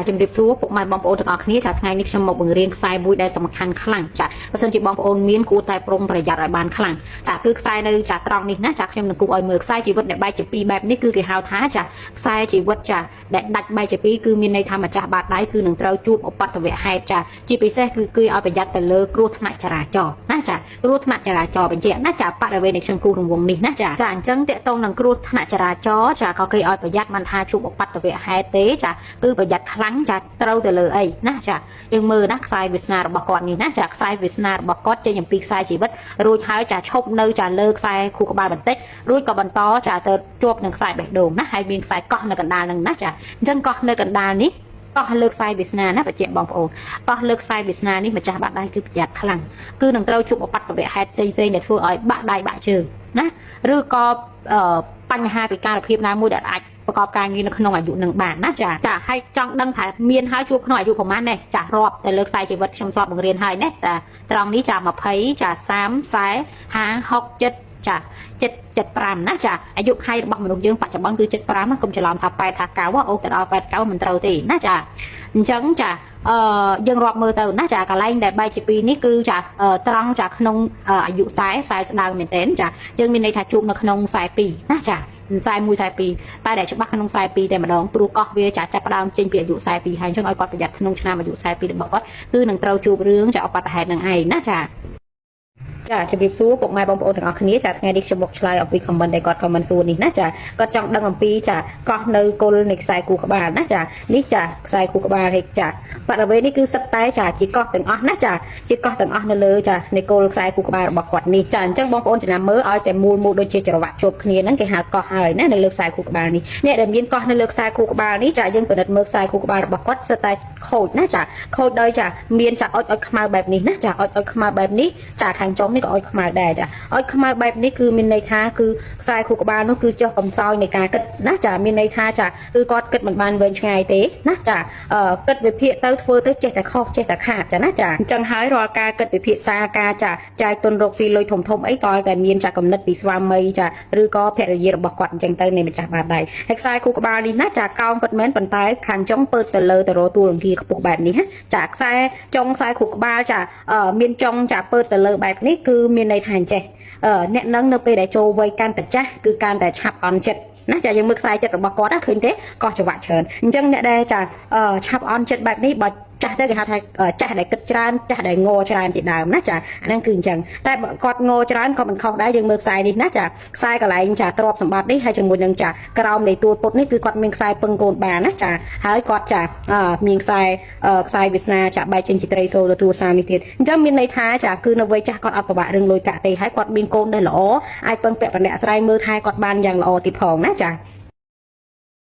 ជំរាបសួរពុកម៉ែបងប្អូនទាំងអស់គ្នាចាថ្ងៃនេះខ្ញុំមកបង្រៀនខ្សែមួយដែលសំខាន់ខ្លាំងចាបើសិនជាបងប្អូនមានគួរតែប្រុងប្រយ័ត្នឲ្យបានខ្លាំងចាគឺខ្សែនៅចាត្រង់នេះណាចាខ្ញុំនឹងគូឲ្យមើលខ្សែជីវិតដែលបែកជាពីរបែបនេះគឺគេហៅថាចាខ្សែជីវិតចាដែលដាច់បែកជាពីរគឺមានន័យថាម្ចាស់បាតដៃគឺនឹងត្រូវជួបឧបទ្ទវហេតុចាជាពិសេសគឺឲ្យប្រយ័ត្នទៅលើគ្រោះថ្នាក់ចរាចរណ៍ណាចាគ្រោះថ្នាក់ចរាចរណ៍បញ្ជាក់ណាចាបរិវេណនៃខ្ញុំគូរង្វង់នេះណាចាអញ្ចឹងតកតងនឹងគ្រោះថ្នាក់ចរាចរណ៍ចាក៏គេឲ្យប្រយ័ត្នមិនថាជួបឧបទ្ទវហេតុទេចាគឺប្រយ័ត្នខ្លាំងចាត្រូវទៅលើអីណាចាយើងមើលណាខ្សែវាសនារបស់គាត់នេះណាចាខ្សែវាសនារបស់គាត់ចេញអំពីខ្សែជីវិតរួចហើយចាឈប់នៅចាលើខ្សែខួរក្បាលបន្តិចរួចក៏បន្តចាទៅជាប់នឹងខ្សែបេះដូងណាហើយមានខ្សែកោះនៅកណ្ដាលនឹងណាចាអញ្ចឹងកោះនៅកណ្ដាលនេះកោះលើខ្សែវាសនាណាបញ្ជាក់បងប្អូនកោះលើខ្សែវាសនានេះម្ចាស់បាក់ដៃគឺប្រយ័ត្នខ្លាំងគឺនឹងត្រូវជួបឧបទ្ទវហេតុផ្សេងៗដែលធ្វើឲ្យបាក់ដៃបាក់ជើងណាឬក៏បញ្ហាពិការភាពណាមួយដែលអាចប្រកបការងារនៅក្នុងអាយុនឹងបានណាចាហើយចង់ដឹងថាមានហើយជួបក្នុងអាយុប្រហែលនេះចារាប់ទៅលើខ្សែជីវិតខ្ញុំធ្លាប់បង្រៀនហើយណាតាត្រង់នេះចា20ចា30 40 50 60 ចា75ណាចាអាយុខៃរបស់មនុស្សយើងបច្ចុប្បន្នគឺ75ណាកុំច្រឡំថា8ថា9អូទៅដល់89មិនត្រូវទេណាចាអញ្ចឹងចាយើងរាប់មើលទៅណាចាកន្លែងដែលបែកជាពីរនេះគឺចាត្រង់ចាក្នុងអាយុ40ស្ដើងមែនទែនចាយើងមានន័យថាជួបនៅក្នុង42ណាចា41 42តែដែលច្បាស់ក្នុង42តែម្ដងព្រោះកោះវាចាចាប់ផ្ដើមចេញពីអាយុ42ហើយអញ្ចឹងឲ្យគាត់ប្រយ័ត្នក្នុងឆ្នាំអាយុ42របស់គាត់គឺនឹងត្រូវជួបរឿងចាឧបទ្ទហេតុនឹងឯងណាចាជំរាបសួរពុកម៉ែបងប្អូនទាំងអស់គ្នាចាថ្ងៃនេះខ្ញុំមកឆ្លើយអំពី comment ដែលគាត់ comment សួរនេះណាចាគាត់ចង់ដឹងអំពីចាកោះនៅគល់នៃខ្សែគូក្បាលណាចានេះចាខ្សែគូក្បាលនេះចាបរិវេណនេះគឺសិតតែចាជាកោះទាំងអស់ណាចាជាកោះទាំងអស់នៅលើចានៃគល់ខ្សែគូក្បាលរបស់គាត់នេះចាអញ្ចឹងបងប្អូនចំណាំមើលឲ្យតែមូលដូចជាច្រវាក់ជួបគ្នាហ្នឹងគេហៅកោះហើយណានៅលើខ្សែគូក្បាលនេះអ្នកដែលមានកោះនៅលើខ្សែគូក្បាលនេះចាយើងពិនិត្យមើលខ្សែគូក្បាលរបស់គាត់សិតតែខូចណាចាខូចដោយចាមានចាអុចខ្មៅបែបនេះណាចាអុចខ្មៅបែបនេះចាខាងចុងនេះក៏អុចខ្មៅដែរចាអុចខ្មៅបែបនេះគឺមានន័យថាគឺខ្សែខួរក្បាលនោះគឺចុះកំសោយនៃការគិតណាចាមានន័យថាចាគឺគាត់គិតមិនបានវែងឆ្ងាយទេណាចាគិតវិភាគទៅធ្វើទៅចេះតែខុសចេះតែខាតចាណាចាអញ្ចឹងហើយរាល់ការគិតវិភាគសារការចាចាយទុនរកស៊ីលុយធំអីតើតែមានចាកំណត់ពីស្វាមីចាឬក៏ភរិយារបស់គាត់អញ្ចឹងទៅនៃម្ចាស់បាតដៃហើយខ្សែខួរក្បាលនេះណាចាកោងពិតមែនប៉ុន្តែខាងចុងពើទៅលើទៅរកទួលរង្គាខ្ពស់បែបនេះចាខ្សែចុងខ្សែខួរក្បាលចាមានចុងចាពើទៅលើបែបនេះគឺមានន័យថាអញ្ចេះអ្នកនឹងនៅពេលដែលចូលវ័យកាន់តែចាស់គឺកាន់តែឆាប់អន់ចិត្តណាចាយើងមើលខ្សែចិត្តរបស់គាត់ឃើញទេកោះច្រវាក់ច្រើនអញ្ចឹងអ្នកដែលចាឆាប់អន់ចិត្តបែបនេះបើចាស់ទៅគេហៅថាចាស់ដែលគិតច្រើនចាស់ដែលងច្រើនជាដើមណាចាអាហ្នឹងគឺអញ្ចឹងតែបើគាត់ងច្រើនក៏មិនខុសដែរយើងមើលខ្សែនេះណាចាខ្សែកន្លែងចាទ្របសម្បត្តិនេះហើយជាមួយនឹងចាក្រោមនៃទួលពុតនេះគឺគាត់មានខ្សែពឹងកូនបានណាចាហើយគាត់ចាមានខ្សែវាសនាចាបែកចេញជាត្រីសូលទទួលសារនេះទៀតអញ្ចឹងមានន័យថាចាគឺនៅវ័យចាស់គាត់អត់ពិបាករឿងលុយកាក់ទេហើយគាត់មានកូនដែលល្អអាចពឹងពាក់បណ្ឌិតអាស្រ័យមើលថែគាត់បានយ៉ាងល្អទៀតផងណាចា